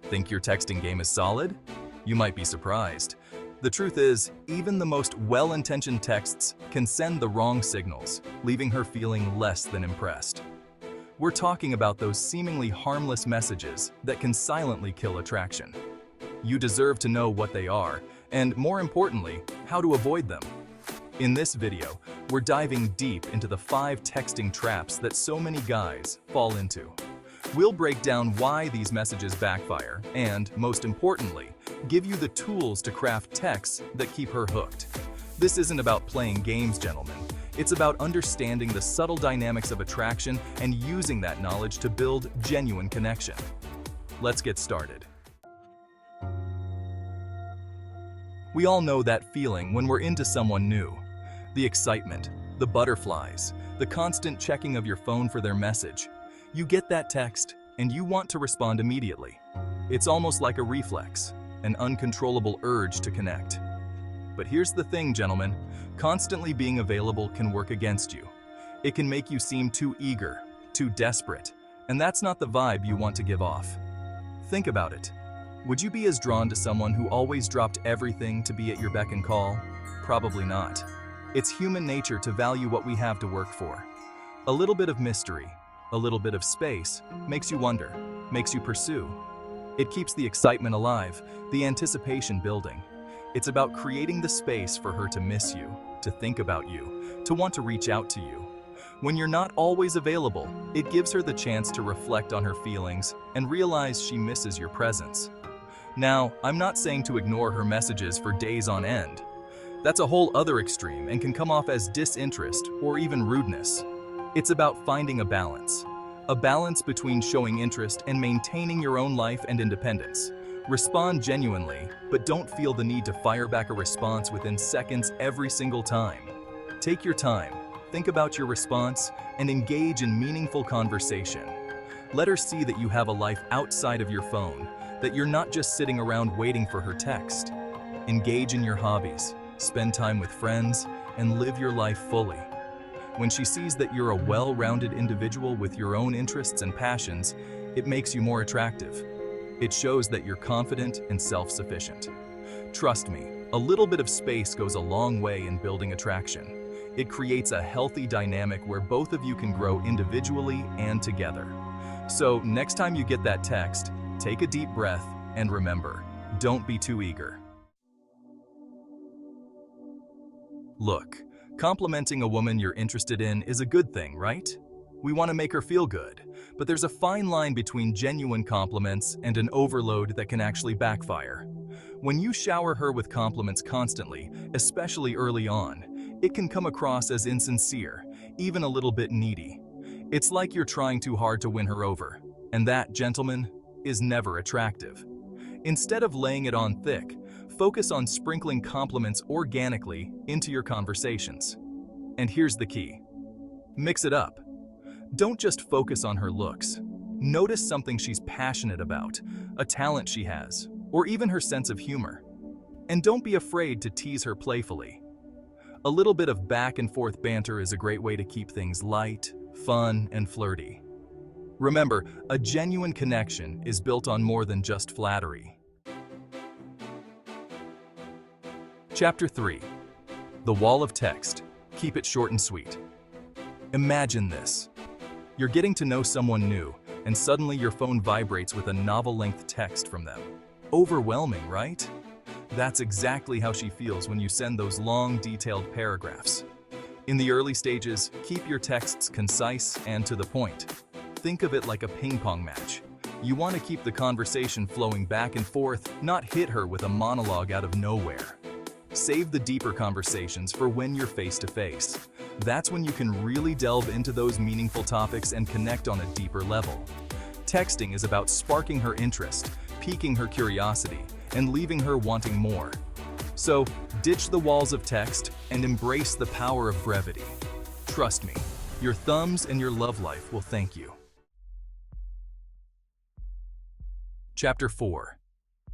Think your texting game is solid? You might be surprised. The truth is, even the most well-intentioned texts can send the wrong signals, leaving her feeling less than impressed. We're talking about those seemingly harmless messages that can silently kill attraction. You deserve to know what they are, and more importantly, how to avoid them. In this video, we're diving deep into the 5 texting traps that so many guys fall into. We'll break down why these messages backfire and, most importantly, give you the tools to craft texts that keep her hooked. This isn't about playing games, gentlemen. It's about understanding the subtle dynamics of attraction and using that knowledge to build genuine connection. Let's get started. We all know that feeling when we're into someone new. The excitement, the butterflies, the constant checking of your phone for their message. You get that text, and you want to respond immediately. It's almost like a reflex, an uncontrollable urge to connect. But here's the thing, gentlemen. Constantly being available can work against you. It can make you seem too eager, too desperate, and that's not the vibe you want to give off. Think about it. Would you be as drawn to someone who always dropped everything to be at your beck and call? Probably not. It's human nature to value what we have to work for. A little bit of mystery, a little bit of space, makes you wonder, makes you pursue. It keeps the excitement alive, the anticipation building. It's about creating the space for her to miss you, to think about you, to want to reach out to you. When you're not always available, it gives her the chance to reflect on her feelings and realize she misses your presence. Now, I'm not saying to ignore her messages for days on end. That's a whole other extreme and can come off as disinterest or even rudeness. It's about finding a balance between showing interest and maintaining your own life and independence. Respond genuinely, but don't feel the need to fire back a response within seconds every single time. Take your time, think about your response, and engage in meaningful conversation. Let her see that you have a life outside of your phone, that you're not just sitting around waiting for her text. Engage in your hobbies, spend time with friends, and live your life fully. When she sees that you're a well-rounded individual with your own interests and passions, it makes you more attractive. It shows that you're confident and self-sufficient. Trust me, a little bit of space goes a long way in building attraction. It creates a healthy dynamic where both of you can grow individually and together. So next time you get that text, take a deep breath and remember, don't be too eager. Look, complimenting a woman you're interested in is a good thing, right? We want to make her feel good, but there's a fine line between genuine compliments and an overload that can actually backfire. When you shower her with compliments constantly, especially early on, it can come across as insincere, even a little bit needy. It's like you're trying too hard to win her over, and that, gentlemen, is never attractive. Instead of laying it on thick, focus on sprinkling compliments organically into your conversations. And here's the key. Mix it up. Don't just focus on her looks. Notice something she's passionate about, a talent she has, or even her sense of humor. And don't be afraid to tease her playfully. A little bit of back and forth banter is a great way to keep things light, fun, and flirty. Remember, a genuine connection is built on more than just flattery. Chapter 3. The Wall of Text. Keep it short and sweet. Imagine this. You're getting to know someone new, and suddenly your phone vibrates with a novel-length text from them. Overwhelming, right? That's exactly how she feels when you send those long, detailed paragraphs. In the early stages, keep your texts concise and to the point. Think of it like a ping-pong match. You want to keep the conversation flowing back and forth, not hit her with a monologue out of nowhere. Save the deeper conversations for when you're face-to-face. That's when you can really delve into those meaningful topics and connect on a deeper level. Texting is about sparking her interest, piquing her curiosity, and leaving her wanting more. So, ditch the walls of text and embrace the power of brevity. Trust me, your thumbs and your love life will thank you. Chapter 4.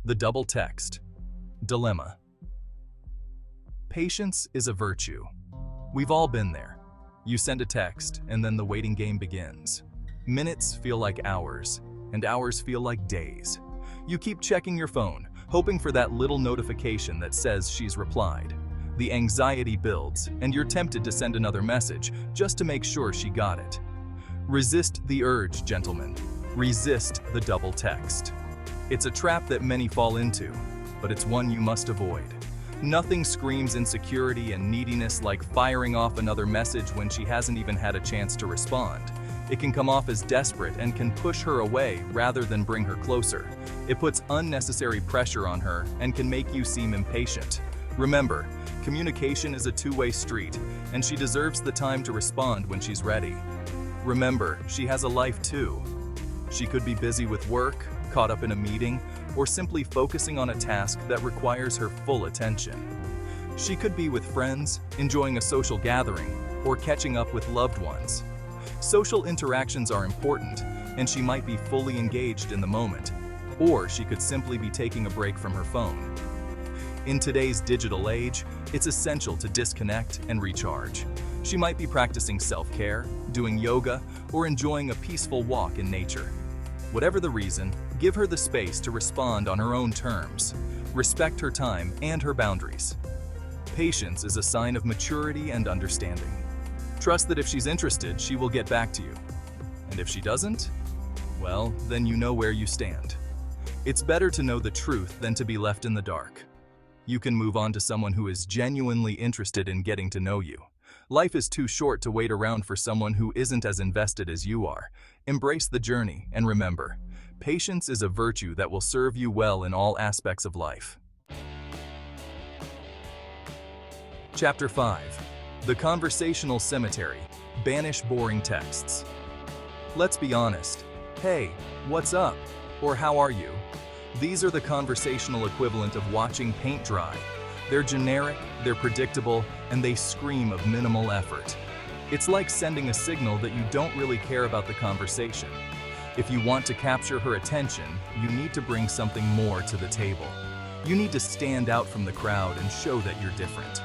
The Double Text. Dilemma. Patience is a virtue. We've all been there. You send a text, and then the waiting game begins. Minutes feel like hours, and hours feel like days. You keep checking your phone, hoping for that little notification that says she's replied. The anxiety builds, and you're tempted to send another message just to make sure she got it. Resist the urge, gentlemen. Resist the double text. It's a trap that many fall into, but it's one you must avoid. Nothing screams insecurity and neediness like firing off another message when she hasn't even had a chance to respond. It can come off as desperate and can push her away rather than bring her closer. It puts unnecessary pressure on her and can make you seem impatient. Remember, communication is a two-way street, and she deserves the time to respond when she's ready. Remember, she has a life too. She could be busy with work, caught up in a meeting, or simply focusing on a task that requires her full attention. She could be with friends, enjoying a social gathering, or catching up with loved ones. Social interactions are important, and she might be fully engaged in the moment, or she could simply be taking a break from her phone. In today's digital age, it's essential to disconnect and recharge. She might be practicing self-care, doing yoga, or enjoying a peaceful walk in nature. Whatever the reason, give her the space to respond on her own terms. Respect her time and her boundaries. Patience is a sign of maturity and understanding. Trust that if she's interested, she will get back to you. And if she doesn't, well, then you know where you stand. It's better to know the truth than to be left in the dark. You can move on to someone who is genuinely interested in getting to know you. Life is too short to wait around for someone who isn't as invested as you are. Embrace the journey, and remember, patience is a virtue that will serve you well in all aspects of life. Chapter 5. The Conversational Cemetery. Banish boring texts. Let's be honest. Hey, what's up? Or how are you? These are the conversational equivalent of watching paint dry. They're generic, they're predictable, and they scream of minimal effort. It's like sending a signal that you don't really care about the conversation. If you want to capture her attention, you need to bring something more to the table. You need to stand out from the crowd and show that you're different.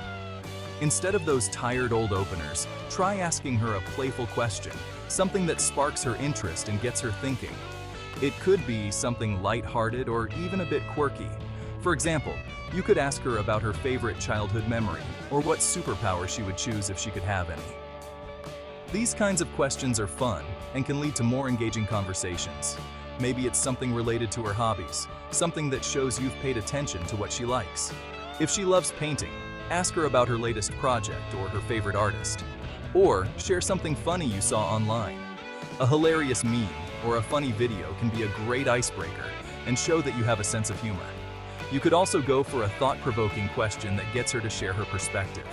Instead of those tired old openers, try asking her a playful question, something that sparks her interest and gets her thinking. It could be something lighthearted or even a bit quirky. For example, you could ask her about her favorite childhood memory, or what superpower she would choose if she could have any. These kinds of questions are fun and can lead to more engaging conversations. Maybe it's something related to her hobbies, something that shows you've paid attention to what she likes. If she loves painting, ask her about her latest project or her favorite artist. Or share something funny you saw online. A hilarious meme or a funny video can be a great icebreaker and show that you have a sense of humor. You could also go for a thought-provoking question that gets her to share her perspective.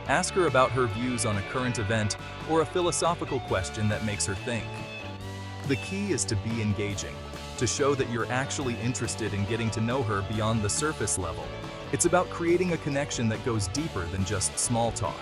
Ask her about her views on a current event or a philosophical question that makes her think. The key is to be engaging, to show that you're actually interested in getting to know her beyond the surface level. It's about creating a connection that goes deeper than just small talk.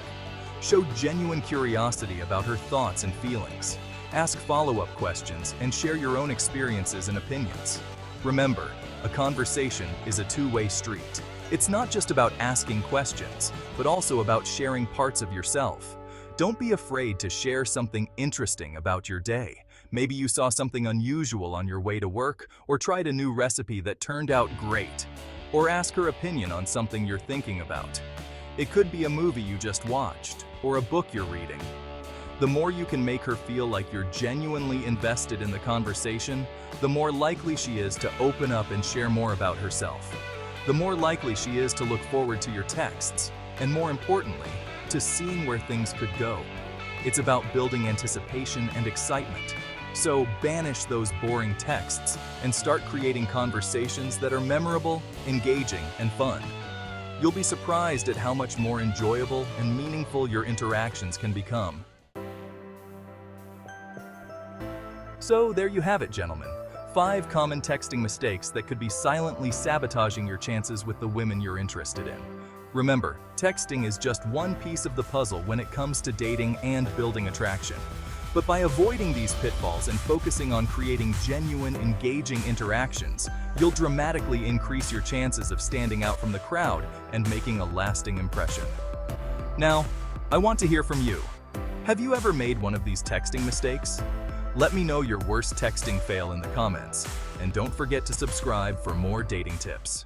Show genuine curiosity about her thoughts and feelings. Ask follow-up questions and share your own experiences and opinions. Remember, a conversation is a two-way street. It's not just about asking questions, but also about sharing parts of yourself. Don't be afraid to share something interesting about your day. Maybe you saw something unusual on your way to work, or tried a new recipe that turned out great. Or ask her opinion on something you're thinking about. It could be a movie you just watched, or a book you're reading. The more you can make her feel like you're genuinely invested in the conversation, the more likely she is to open up and share more about herself. The more likely she is to look forward to your texts, and more importantly, to seeing where things could go. It's about building anticipation and excitement. So banish those boring texts and start creating conversations that are memorable, engaging, and fun. You'll be surprised at how much more enjoyable and meaningful your interactions can become. So there you have it, gentlemen. 5 common texting mistakes that could be silently sabotaging your chances with the women you're interested in. Remember, texting is just one piece of the puzzle when it comes to dating and building attraction. But by avoiding these pitfalls and focusing on creating genuine, engaging interactions, you'll dramatically increase your chances of standing out from the crowd and making a lasting impression. Now, I want to hear from you. Have you ever made one of these texting mistakes? Let me know your worst texting fail in the comments, and don't forget to subscribe for more dating tips.